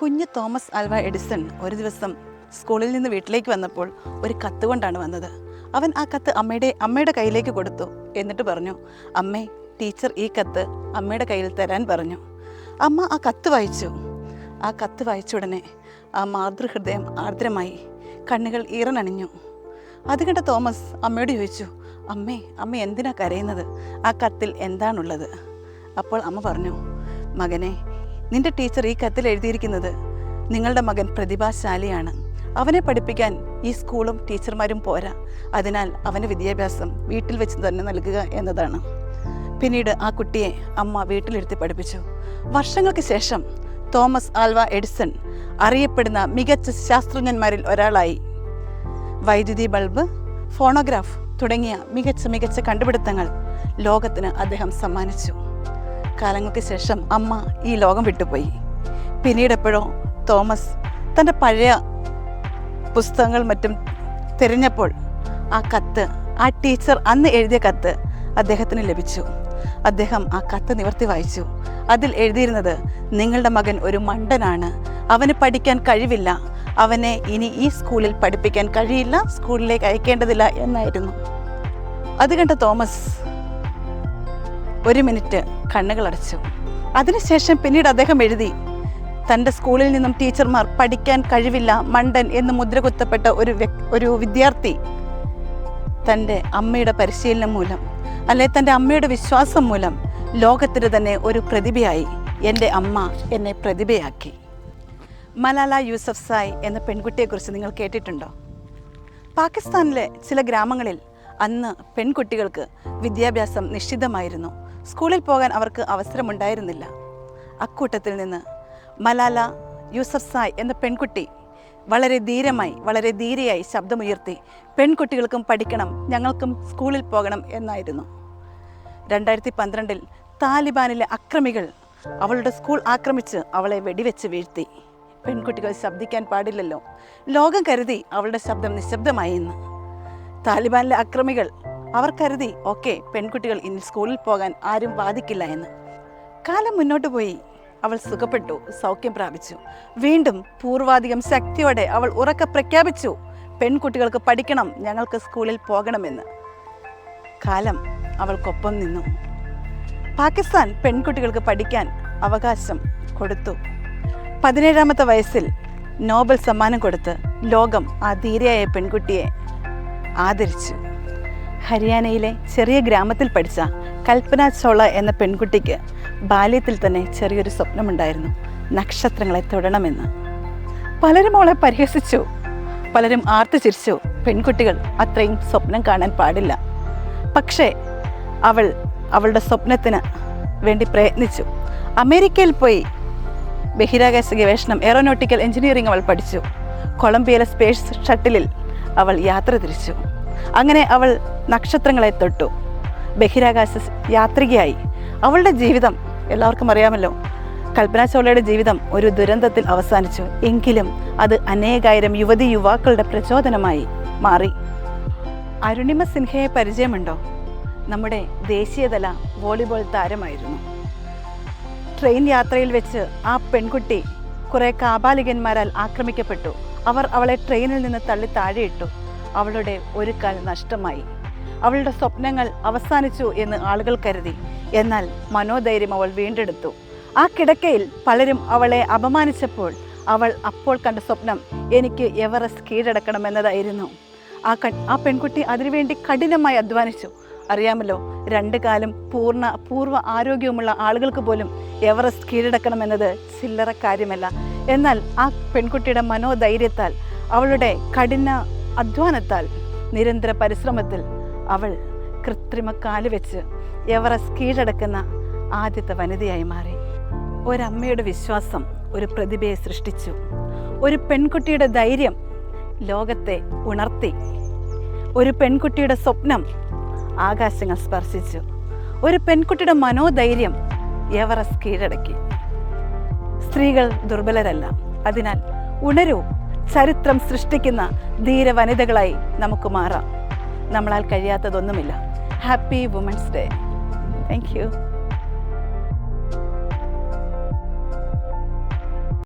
കുഞ്ഞ് Thomas Alva Edison ഒരു ദിവസം സ്കൂളിൽ നിന്ന് വീട്ടിലേക്ക് വന്നപ്പോൾ ഒരു കത്ത് കൊണ്ടാണ് വന്നത്. അവൻ ആ കത്ത് അമ്മയുടെ കയ്യിലേക്ക് കൊടുത്തു. എന്നിട്ട് പറഞ്ഞു, അമ്മേ, ടീച്ചർ ഈ കത്ത് അമ്മയുടെ കയ്യിൽ തരാൻ പറഞ്ഞു. അമ്മ ആ കത്ത് വായിച്ചു. ആ കത്ത് വായിച്ച ഉടനെ ആ മാതൃഹൃദയം ആർദ്രമായി, കണ്ണുകൾ ഈറനണിഞ്ഞു. അത് കണ്ട തോമസ് അമ്മയോട് ചോദിച്ചു, അമ്മ എന്തിനാ കരയുന്നത്? ആ കത്തിൽ എന്താണുള്ളത്? അപ്പോൾ അമ്മ പറഞ്ഞു, മകനെ, നിന്റെ ടീച്ചർ ഈ കത്തിൽ എഴുതിയിരിക്കുന്നത് നിങ്ങളുടെ മകൻ പ്രതിഭാശാലിയാണ്. അവനെ പഠിപ്പിക്കാൻ ഈ സ്കൂളും ടീച്ചർമാരും പോരാ. അതിനാൽ അവന് വിദ്യാഭ്യാസം വീട്ടിൽ വെച്ച് തന്നെ നൽകുക എന്നതാണ്. പിന്നീട് ആ കുട്ടിയെ അമ്മ വീട്ടിലിരുത്തി പഠിപ്പിച്ചു. വർഷങ്ങൾക്ക് ശേഷം തോമസ് ആൽവ എഡിസൺ അറിയപ്പെടുന്ന മികച്ച ശാസ്ത്രജ്ഞന്മാരിൽ ഒരാളായി. വൈദ്യുതി ബൾബ്, ഫോണോഗ്രാഫ് തുടങ്ങിയ മികച്ച കണ്ടുപിടുത്തങ്ങൾ ലോകത്തിന് അദ്ദേഹം സമ്മാനിച്ചു. കാലങ്ങൾക്ക് ശേഷം അമ്മ ഈ ലോകം വിട്ടുപോയി. പിന്നീട് എപ്പോഴോ തോമസ് തൻ്റെ പഴയ പുസ്തകങ്ങൾ മറ്റും തിരഞ്ഞപ്പോൾ ആ കത്ത്, ആ ടീച്ചർ അന്ന് എഴുതിയ കത്ത് അദ്ദേഹത്തിന് ലഭിച്ചു. അദ്ദേഹം ആ കത്ത് നിവർത്തി വായിച്ചു. അതിൽ എഴുതിയിരുന്നത്, നിങ്ങളുടെ മകൻ ഒരു മണ്ടനാണ്, അവന് പഠിക്കാൻ കഴിവില്ല, അവനെ ഇനി ഈ സ്കൂളിൽ പഠിപ്പിക്കാൻ കഴിയില്ല, സ്കൂളിലേക്ക് അയക്കേണ്ടതില്ല എന്നായിരുന്നു. അത് കണ്ട തോമസ് ഒരു മിനിറ്റ് കണ്ണുകളടച്ചു. അതിനുശേഷം പിന്നീട് അദ്ദേഹം എഴുതി, തൻ്റെ സ്കൂളിൽ നിന്നും ടീച്ചർമാർ പഠിക്കാൻ കഴിവില്ല, മണ്ടൻ എന്ന് മുദ്ര കുത്തപ്പെട്ട ഒരു വിദ്യാർത്ഥി തൻ്റെ അമ്മയുടെ പരിശീലനം മൂലം, അല്ലെ തൻ്റെ അമ്മയുടെ വിശ്വാസം മൂലം ലോകത്തിന് തന്നെ ഒരു പ്രതിഭയായി. എൻ്റെ അമ്മ എന്നെ പ്രതിഭയാക്കി. മലാല യൂസഫ്സായ് എന്ന പെൺകുട്ടിയെക്കുറിച്ച് നിങ്ങൾ കേട്ടിട്ടുണ്ടോ? പാകിസ്ഥാനിലെ ചില ഗ്രാമങ്ങളിൽ അന്ന് പെൺകുട്ടികൾക്ക് വിദ്യാഭ്യാസം നിശ്ചിതമായിരുന്നു. സ്കൂളിൽ പോകാൻ അവർക്ക് അവസരമുണ്ടായിരുന്നില്ല. അക്കൂട്ടത്തിൽ നിന്ന് മലാല യൂസഫ്സായ് എന്ന പെൺകുട്ടി വളരെ ധീരയായി ശബ്ദമുയർത്തി, പെൺകുട്ടികൾക്കും പഠിക്കണം, ഞങ്ങൾക്കും സ്കൂളിൽ പോകണം എന്നായിരുന്നു. 2012 താലിബാനിലെ അക്രമികൾ അവളുടെ സ്കൂൾ ആക്രമിച്ച് അവളെ വെടിവെച്ച് വീഴ്ത്തി. പെൺകുട്ടികൾ ശബ്ദിക്കാൻ പാടില്ലല്ലോ. ലോകം കരുതി അവളുടെ ശബ്ദം നിശബ്ദമായി എന്ന്. താലിബാനിലെ അക്രമികൾ അവർ കരുതി, ഓക്കെ, പെൺകുട്ടികൾ ഇനി സ്കൂളിൽ പോകാൻ ആരും വാദിക്കില്ല എന്ന്. കാലം മുന്നോട്ട് പോയി. അവൾ സുഖപ്പെട്ടു, സൗഖ്യം പ്രാപിച്ചു. വീണ്ടും പൂർവാധികം ശക്തിയോടെ അവൾ ഉറക്കെ പ്രഖ്യാപിച്ചു, പെൺകുട്ടികൾക്ക് പഠിക്കണം, ഞങ്ങൾക്ക് സ്കൂളിൽ പോകണമെന്ന്. കാലം അവൾക്കൊപ്പം നിന്നു. പാകിസ്ഥാൻ പെൺകുട്ടികൾക്ക് പഠിക്കാൻ അവകാശം കൊടുത്തു. 17ാമത്തെ വയസ്സിൽ നോബൽ സമ്മാനം കൊടുത്ത് ലോകം ആ ധീരയായ പെൺകുട്ടിയെ ആദരിച്ചു. ഹരിയാനയിലെ ചെറിയ ഗ്രാമത്തിൽ പഠിച്ച കൽപ്പന ചൗള എന്ന പെൺകുട്ടിക്ക് ബാല്യത്തിൽ തന്നെ ചെറിയൊരു സ്വപ്നമുണ്ടായിരുന്നു, നക്ഷത്രങ്ങളെ തൊടണമെന്ന്. പലരും അവളെ പരിഹസിച്ചു, പലരും ആർത്തു ചിരിച്ചു. പെൺകുട്ടികൾ അത്രയും സ്വപ്നം കാണാൻ പാടില്ല. പക്ഷേ അവളുടെ സ്വപ്നത്തിന് വേണ്ടി പ്രയത്നിച്ചു. അമേരിക്കയിൽ പോയി ബഹിരാകാശ ഗവേഷണം, എയറോനോട്ടിക്കൽ എഞ്ചിനീയറിംഗ് അവൾ പഠിച്ചു. കൊളംബിയയിലെ സ്പേസ് ഷട്ടിലിൽ അവൾ യാത്ര തിരിച്ചു. അങ്ങനെ അവൾ നക്ഷത്രങ്ങളെ തൊട്ടു, ബഹിരാകാശ യാത്രികയായി. അവളുടെ ജീവിതം എല്ലാവർക്കും അറിയാമല്ലോ. കൽപ്പന ചൗളയുടെ ജീവിതം ഒരു ദുരന്തത്തിൽ അവസാനിച്ചു. എങ്കിലും അത് അനേകായിരം യുവാക്കളുടെ പ്രചോദനമായി മാറി. അരുണിമ സിൻഹയെ പരിചയമുണ്ടോ? നമ്മുടെ ദേശീയതല വോളിബോൾ താരമായിരുന്നു. ട്രെയിൻ യാത്രയിൽ വെച്ച് ആ പെൺകുട്ടി കുറേ കാപാലികന്മാരാൽ ആക്രമിക്കപ്പെട്ടു. അവർ അവളെ ട്രെയിനിൽ നിന്ന് തള്ളി താഴെയിട്ടു. അവളുടെ ഒരു കാൽ നഷ്ടമായി. അവളുടെ സ്വപ്നങ്ങൾ അവസാനിച്ചു എന്ന് ആളുകൾ കരുതി. എന്നാൽ മനോധൈര്യം അവൾ വീണ്ടെടുത്തു. ആ കിടക്കയിൽ പലരും അവളെ അപമാനിച്ചപ്പോൾ അവൾ അപ്പോൾ കണ്ട സ്വപ്നം, എനിക്ക് എവറസ്റ്റ് കീഴടക്കണമെന്നതായിരുന്നു. ആ പെൺകുട്ടി അതിനുവേണ്ടി കഠിനമായി അധ്വാനിച്ചു. അറിയാമല്ലോ, 2 കാലും പൂർവ്വ ആരോഗ്യവുമുള്ള ആളുകൾക്ക് പോലും എവറസ്റ്റ് കീഴടക്കണമെന്നത് ചില്ലറ കാര്യമല്ല. എന്നാൽ ആ പെൺകുട്ടിയുടെ മനോധൈര്യത്താൽ, അവളുടെ കഠിന അധ്വാനത്താൽ, നിരന്തര പരിശ്രമത്തിൽ അവൾ കൃത്രിമ കാല് വെച്ച് എവറസ്റ്റ് കീഴടക്കുന്ന ആദ്യത്തെ വനിതയായി മാറി. ഒരമ്മയുടെ വിശ്വാസം ഒരു പ്രതിഭയെ സൃഷ്ടിച്ചു. ഒരു പെൺകുട്ടിയുടെ ധൈര്യം ലോകത്തെ ഉണർത്തി. ഒരു പെൺകുട്ടിയുടെ സ്വപ്നം ആകാശങ്ങൾ സ്പർശിച്ചു. ഒരു പെൺകുട്ടിയുടെ മനോധൈര്യം എവറസ്റ്റ് കീഴടക്കി. സ്ത്രീകൾ ദുർബലരല്ല. അതിനാൽ ഉണരൂ, ചരിത്രം സൃഷ്ടിക്കുന്ന ധീര വനിതകളായി നമുക്ക് മാറാം. നമ്മളാൽ കഴിയാത്തതൊന്നുമില്ല. Happy women's day. Thank U.